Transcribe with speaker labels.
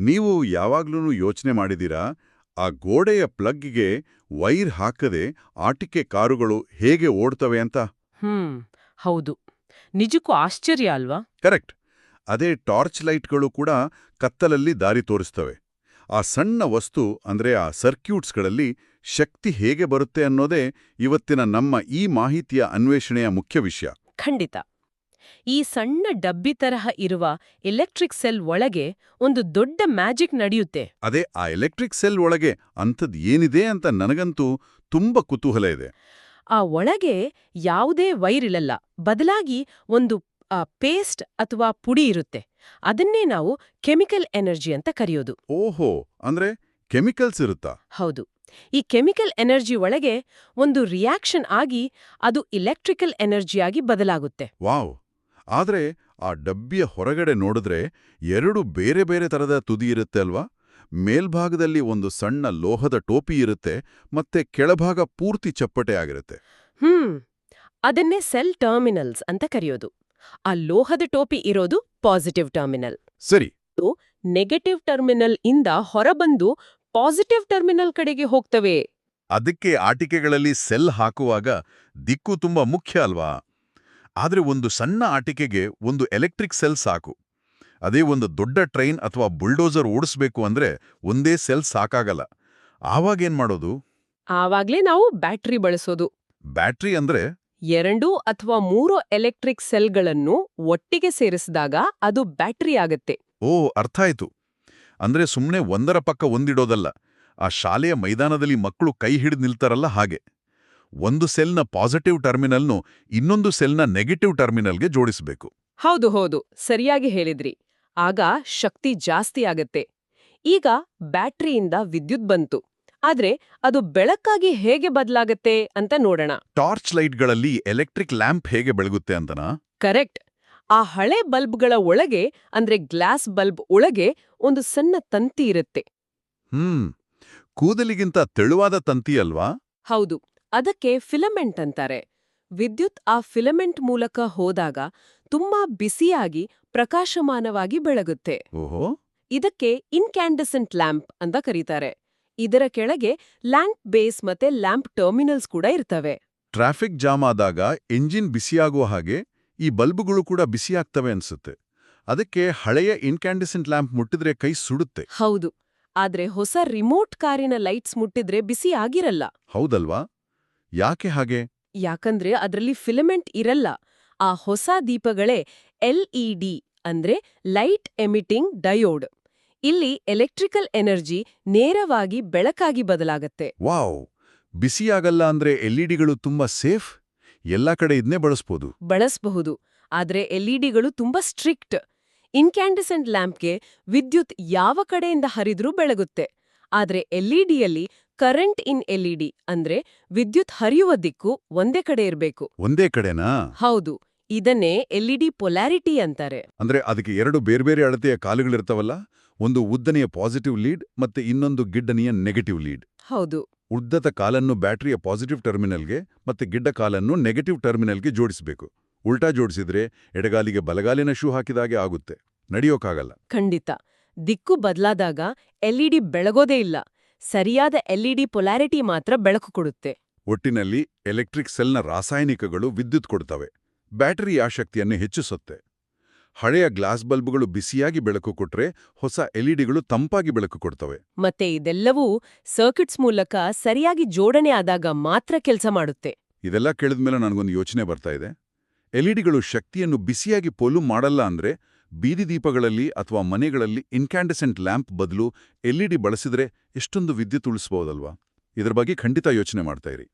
Speaker 1: ನೀವು ಯಾವಾಗ್ಲೂ ಯೋಚನೆ ಮಾಡಿದೀರಾ ಆ ಗೋಡೆಯ ಪ್ಲಗ್ಗಿಗೆ ವೈರ್ ಹಾಕದೆ ಆಟಿಕೆ ಕಾರುಗಳು ಹೇಗೆ ಓಡ್ತವೆ ಅಂತ?
Speaker 2: ಹ್ಮ್ ಹೌದು. ನಿಜಕ್ಕೂ ಆಶ್ಚರ್ಯ ಅಲ್ವಾ?
Speaker 1: ಕರೆಕ್ಟ್. ಅದೇ ಟಾರ್ಚ್ ಲೈಟ್ಗಳು ಕೂಡ ಕತ್ತಲಲ್ಲಿ ದಾರಿ ತೋರಿಸ್ತವೆ. ಆ ಸಣ್ಣ ವಸ್ತು ಅಂದ್ರೆ ಆ ಸರ್ಕ್ಯೂಟ್ಸ್ಗಳಲ್ಲಿ ಶಕ್ತಿ ಹೇಗೆ ಬರುತ್ತೆ ಅನ್ನೋದೇ ಇವತ್ತಿನ ನಮ್ಮ ಈ ಮಾಹಿತಿಯ ಅನ್ವೇಷಣೆಯ ಮುಖ್ಯ ವಿಷಯ.
Speaker 2: ಖಂಡಿತ. ಈ ಸಣ್ಣ ಡಬ್ಬಿ ತರಹ ಇರುವ ಎಲೆಕ್ಟ್ರಿಕ್ ಸೆಲ್ ಒಳಗೆ ಒಂದು ದೊಡ್ಡ ಮ್ಯಾಜಿಕ್ ನಡೆಯುತ್ತೆ.
Speaker 1: ಅದೇ ಆ ಎಲೆಕ್ಟ್ರಿಕ್ ಸೆಲ್ ಒಳಗೆ ಅಂಥದ್ ಏನಿದೆ ಅಂತ ನನಗಂತೂ ತುಂಬ ಕುತೂಹಲ ಇದೆ.
Speaker 2: ಆ ಒಳಗೆ ಯಾವುದೇ ವೈರ್ ಇರಲ್ಲ, ಬದಲಾಗಿ ಒಂದು ಪೇಸ್ಟ್ ಅಥವಾ ಪುಡಿ ಇರುತ್ತೆ. ಅದನ್ನೇ ನಾವು ಕೆಮಿಕಲ್ ಎನರ್ಜಿ ಅಂತ ಕರೆಯೋದು.
Speaker 1: ಓಹೋ, ಅಂದ್ರೆ ಕೆಮಿಕಲ್ಸ್ ಇರುತ್ತಾ?
Speaker 2: ಹೌದು. ಈ ಕೆಮಿಕಲ್ ಎನರ್ಜಿ ಒಳಗೆ ಒಂದು ರಿಯಾಕ್ಷನ್ ಆಗಿ ಅದು ಇಲೆಕ್ಟ್ರಿಕಲ್ ಎನರ್ಜಿಯಾಗಿ ಬದಲಾಗುತ್ತೆ.
Speaker 1: ವಾವ್! ಆದ್ರೆ ಆ ಡಬ್ಬಿಯ ಹೊರಗಡೆ ನೋಡಿದ್ರೆ ಎರಡು ಬೇರೆ ಬೇರೆ ತರದ ತುದಿ ಇರುತ್ತೆ ಅಲ್ವಾ? ಮೇಲ್ಭಾಗದಲ್ಲಿ ಒಂದು ಸಣ್ಣ ಲೋಹದ ಟೋಪಿ ಇರುತ್ತೆ, ಮತ್ತೆ ಕೆಳಭಾಗ ಪೂರ್ತಿ ಚಪ್ಪಟೆ ಆಗಿರುತ್ತೆ.
Speaker 2: ಅದನ್ನೇ ಸೆಲ್ ಟರ್ಮಿನಲ್ಸ್ ಅಂತ ಕರೆಯೋದು. ಆ ಲೋಹದ ಟೋಪಿ ಇರೋದು ಪಾಸಿಟಿವ್ ಟರ್ಮಿನಲ್.
Speaker 1: ಸರಿ.
Speaker 2: ನೆಗೆಟಿವ್ ಟರ್ಮಿನಲ್ ಇಂದ ಹೊರಬಂದು ಪಾಸಿಟಿವ್ ಟರ್ಮಿನಲ್ ಕಡೆಗೆ ಹೋಗ್ತವೆ.
Speaker 1: ಅದಕ್ಕೆ ಆಟಿಕೆಗಳಲ್ಲಿ ಸೆಲ್ ಹಾಕುವಾಗ ದಿಕ್ಕು ತುಂಬಾ ಮುಖ್ಯ ಅಲ್ವಾ? ಆದ್ರೆ ಒಂದು ಸಣ್ಣ ಆಟಿಕೆಗೆ ಒಂದು ಎಲೆಕ್ಟ್ರಿಕ್ ಸೆಲ್ ಸಾಕು. ಅದೇ ಒಂದು ದೊಡ್ಡ ಟ್ರೈನ್ ಅಥವಾ ಬುಲ್ಡೋಸರ್ ಓಡಿಸ್ಬೇಕು ಅಂದ್ರೆ ಒಂದೇ ಸೆಲ್ ಸಾಕಾಗಲ್ಲ. ಆವಾಗೇನ್ ಮಾಡೋದು?
Speaker 2: ಆವಾಗ್ಲೇ ನಾವು ಬ್ಯಾಟರಿ ಬಳಸೋದು.
Speaker 1: ಬ್ಯಾಟ್ರಿ ಅಂದ್ರೆ
Speaker 2: 2 ಅಥವಾ 3 ಎಲೆಕ್ಟ್ರಿಕ್ ಸೆಲ್ಗಳನ್ನು ಒಟ್ಟಿಗೆ ಸೇರಿಸಿದಾಗ ಅದು ಬ್ಯಾಟರಿ ಆಗತ್ತೆ.
Speaker 1: ಓ, ಅರ್ಥ ಆಯ್ತು. ಅಂದ್ರೆ ಸುಮ್ನೆ ಒಂದರ ಪಕ್ಕ ಒಂದಿಡೋದಲ್ಲ. ಆ ಶಾಲೆಯ ಮೈದಾನದಲ್ಲಿ ಮಕ್ಕಳು ಕೈ ಹಿಡಿದು ನಿಲ್ತಾರಲ್ಲ ಹಾಗೆ. ಒಂದು ಸೆಲ್ನ ಪಾಸಿಟಿವ್ ಟರ್ಮಿನಲ್ನು ಇನ್ನೊಂದು ಸೆಲ್ನ ನೆಗೆಟಿವ್ ಟರ್ಮಿನಲ್ಗೆ ಜೋಡಿಸಬೇಕು.
Speaker 2: ಹೌದು, ಸರಿಯಾಗಿ ಹೇಳಿದ್ರಿ. ಆಗ ಶಕ್ತಿ ಜಾಸ್ತಿ ಆಗತ್ತೆ. ಈಗ ಬ್ಯಾಟರಿಯಿಂದ ವಿದ್ಯುತ್ ಬಂತು. ಆದ್ರೆ ಅದು ಬೆಳಕಾಗಿ ಹೇಗೆ ಬದಲಾಗತ್ತೆ ಅಂತ ನೋಡೋಣ.
Speaker 1: ಟಾರ್ಚ್ ಲೈಟ್ಗಳಲ್ಲಿ ಎಲೆಕ್ಟ್ರಿಕ್ ಲ್ಯಾಂಪ್ ಹೇಗೆ ಬೆಳಗುತ್ತೆ ಅಂತನಾ?
Speaker 2: ಕರೆಕ್ಟ್. ಆ ಹಳೆ ಬಲ್ಬ್ಗಳ ಒಳಗೆ, ಅಂದ್ರೆ ಗ್ಲಾಸ್ ಬಲ್ಬ್ ಒಳಗೆ ಒಂದು ಸಣ್ಣ ತಂತಿ ಇರುತ್ತೆ.
Speaker 1: ಕೂದಲಿಗಿಂತ ತೆಳುವಾದ ತಂತಿ ಅಲ್ವಾ?
Speaker 2: ಹೌದು. ಅದಕ್ಕೆ ಫಿಲಮೆಂಟ್ ಅಂತಾರೆ. ವಿದ್ಯುತ್ ಆ ಫಿಲಮೆಂಟ್ ಮೂಲಕ ಹೋದಾಗ ತುಂಬಾ ಬಿಸಿಯಾಗಿ ಪ್ರಕಾಶಮಾನವಾಗಿ ಬೆಳಗುತ್ತೆ.
Speaker 1: ಓಹೋ.
Speaker 2: ಇದಕ್ಕೆ ಇನ್ಕ್ಯಾಂಡೆಸೆಂಟ್ ಲ್ಯಾಂಪ್ ಅಂತ ಕರೀತಾರೆ. ಇದರ ಕೆಳಗೆ ಲ್ಯಾಂಪ್ ಬೇಸ್ ಮತ್ತೆ ಲ್ಯಾಂಪ್ ಟರ್ಮಿನಲ್ಸ್ ಕೂಡ ಇರ್ತವೆ.
Speaker 1: ಟ್ರಾಫಿಕ್ ಜಾಮ್ ಆದಾಗ ಎಂಜಿನ್ ಬಿಸಿಯಾಗುವ ಹಾಗೆ ಈ ಬಲ್ಬುಗಳು ಕೂಡ ಬಿಸಿಯಾಗ್ತವೆ ಅನ್ಸುತ್ತೆ. ಅದಕ್ಕೆ ಹಳೆಯ ಇನ್ಕ್ಯಾಂಡೆಸೆಂಟ್ ಲ್ಯಾಂಪ್ ಮುಟ್ಟಿದ್ರೆ ಕೈ ಸುಡುತ್ತೆ.
Speaker 2: ಹೌದು. ಆದ್ರೆ ಹೊಸ ರಿಮೋಟ್ ಕಾರಿನ ಲೈಟ್ಸ್ ಮುಟ್ಟಿದ್ರೆ ಬಿಸಿ ಆಗಿರಲ್ಲ.
Speaker 1: ಹೌದಲ್ವಾ? ಯಾಕೆ ಹಾಗೆ?
Speaker 2: ಯಾಕಂದ್ರೆ ಅದರಲ್ಲಿ ಫಿಲಮೆಂಟ್ ಇರಲ್ಲ. ಆ ಹೊಸ ದೀಪಗಳೇ ಎಲ್ಇಡಿ ಅಂದ್ರೆ ಲೈಟ್ ಎಮಿಟಿಂಗ್ ಡಯೋಡ್. ಇಲ್ಲಿ ಎಲೆಕ್ಟ್ರಿಕಲ್ ಎನರ್ಜಿ ನೇರವಾಗಿ ಬೆಳಕಾಗಿ ಬದಲಾಗತ್ತೆ.
Speaker 1: ವಾವ್! ಬಿಸಿಯಾಗಲ್ಲ ಅಂದ್ರೆ ಎಲ್ಇಡಿಗಳು ತುಂಬಾ ಸೇಫ್? ಎಲ್ಲಾ ಕಡೆ ಇದನ್ನೇ
Speaker 2: ಬಳಸಬಹುದು. ಆದ್ರೆ ಎಲ್ಇಡಿಗಳು ತುಂಬಾ ಸ್ಟ್ರಿಕ್ಟ್. ಇನ್ಕ್ಯಾಂಡೆಸೆಂಟ್ ಲ್ಯಾಂಪ್ಗೆ ವಿದ್ಯುತ್ ಯಾವ ಕಡೆಯಿಂದ ಹರಿದ್ರೂ ಬೆಳಗುತ್ತೆ. ಆದ್ರೆ ಎಲ್ಇಡಿಯಲ್ಲಿ ಕರೆಂಟ್ ಇನ್ ಎಲ್ಇಡಿ ಅಂದ್ರೆ ವಿದ್ಯುತ್ ಹರಿಯುವ ದಿಕ್ಕು ಒಂದೇ ಕಡೆ ಇರಬೇಕು.
Speaker 1: ಒಂದೇ ಕಡೆನಾ?
Speaker 2: ಹೌದು. ಇದನ್ನೇ ಎಲ್ಇಡಿ ಪೊಲಾರಿಟಿ ಅಂತಾರೆ.
Speaker 1: ಅಂದ್ರೆ ಅದಕ್ಕೆ ಎರಡು ಬೇರ್ಬೇರೆ ಅಳತೆಯ ಕಾಲುಗಳಿರ್ತಾವಲ್ಲ, ಒಂದು ಉದ್ದನೆಯ ಪಾಸಿಟಿವ್ ಲೀಡ್ ಮತ್ತೆ ಇನ್ನೊಂದು ಗಿಡ್ಡನೆಯ ನೆಗೆಟಿವ್ ಲೀಡ್.
Speaker 2: ಹೌದು.
Speaker 1: ಉದ್ದದ ಕಾಲನ್ನು ಬ್ಯಾಟರಿಯ ಪಾಸಿಟಿವ್ ಟರ್ಮಿನಲ್ಗೆ ಮತ್ತೆ ಗಿಡ್ಡ ಕಾಲನ್ನು ನೆಗೆಟಿವ್ ಟರ್ಮಿನಲ್ಗೆ ಜೋಡಿಸಬೇಕು. ಉಲ್ಟಾ ಜೋಡಿಸಿದ್ರೆ ಎಡಗಾಲಿಗೆ ಬಲಗಾಲಿನ ಶೂ ಹಾಕಿದಾಗೆ ಆಗುತ್ತೆ. ನಡೆಯೋಕ್ಕಾಗಲ್ಲ.
Speaker 2: ಖಂಡಿತ. ದಿಕ್ಕು ಬದಲಾದಾಗ ಎಲ್ಇಡಿ ಬೆಳಗೋದೇ ಇಲ್ಲ. ಸರಿಯಾದ ಎಲ್ಇಡಿ ಪೊಲಾರಿಟಿ ಮಾತ್ರ ಬೆಳಕು ಕೊಡುತ್ತೆ.
Speaker 1: ಒಟ್ಟಿನಲ್ಲಿ ಎಲೆಕ್ಟ್ರಿಕ್ ಸೆಲ್ನ ರಾಸಾಯನಿಕಗಳು ವಿದ್ಯುತ್ ಕೊಡ್ತವೆ. ಬ್ಯಾಟರಿ ಆ ಶಕ್ತಿಯನ್ನು ಹೆಚ್ಚಿಸುತ್ತೆ. ಹಳೆಯ ಗ್ಲಾಸ್ ಬಲ್ಬ್ಗಳು ಬಿಸಿಯಾಗಿ ಬೆಳಕು ಕೊಟ್ರೆ ಹೊಸ ಎಲ್ಇಡಿಗಳು ತಂಪಾಗಿ ಬೆಳಕು ಕೊಡ್ತವೆ.
Speaker 2: ಮತ್ತೆ ಇದೆಲ್ಲವೂ ಸರ್ಕ್ಯೂಟ್ಸ್ ಮೂಲಕ ಸರಿಯಾಗಿ ಜೋಡಣೆ ಆದಾಗ ಮಾತ್ರ ಕೆಲಸ ಮಾಡುತ್ತೆ.
Speaker 1: ಇದೆಲ್ಲ ಕೇಳಿದ್ಮೇಲೆ ನನಗೊಂದು ಯೋಚನೆ ಬರ್ತಾ ಇದೆ. ಎಲ್ಇಡಿಗಳು ಶಕ್ತಿಯನ್ನು ಬಿಸಿಯಾಗಿ ಪೋಲು ಮಾಡಲ್ಲ ಅಂದ್ರೆ ಬೀದಿ ದೀಪಗಳಲ್ಲಿ ಅಥವಾ ಮನೆಗಳಲ್ಲಿ ಇನ್ಕ್ಯಾಂಡೆಸೆಂಟ್ ಲ್ಯಾಂಪ್ ಬದಲು ಎಲ್ಇಡಿ ಬಳಸಿದ್ರೆ ಎಷ್ಟೊಂದು ವಿದ್ಯುತ್ ಉಳಿಸಬಹುದಲ್ವಾ? ಇದರ ಬಗ್ಗೆ ಖಂಡಿತ ಯೋಚನೆ ಮಾಡ್ತಾ ಇರಿ.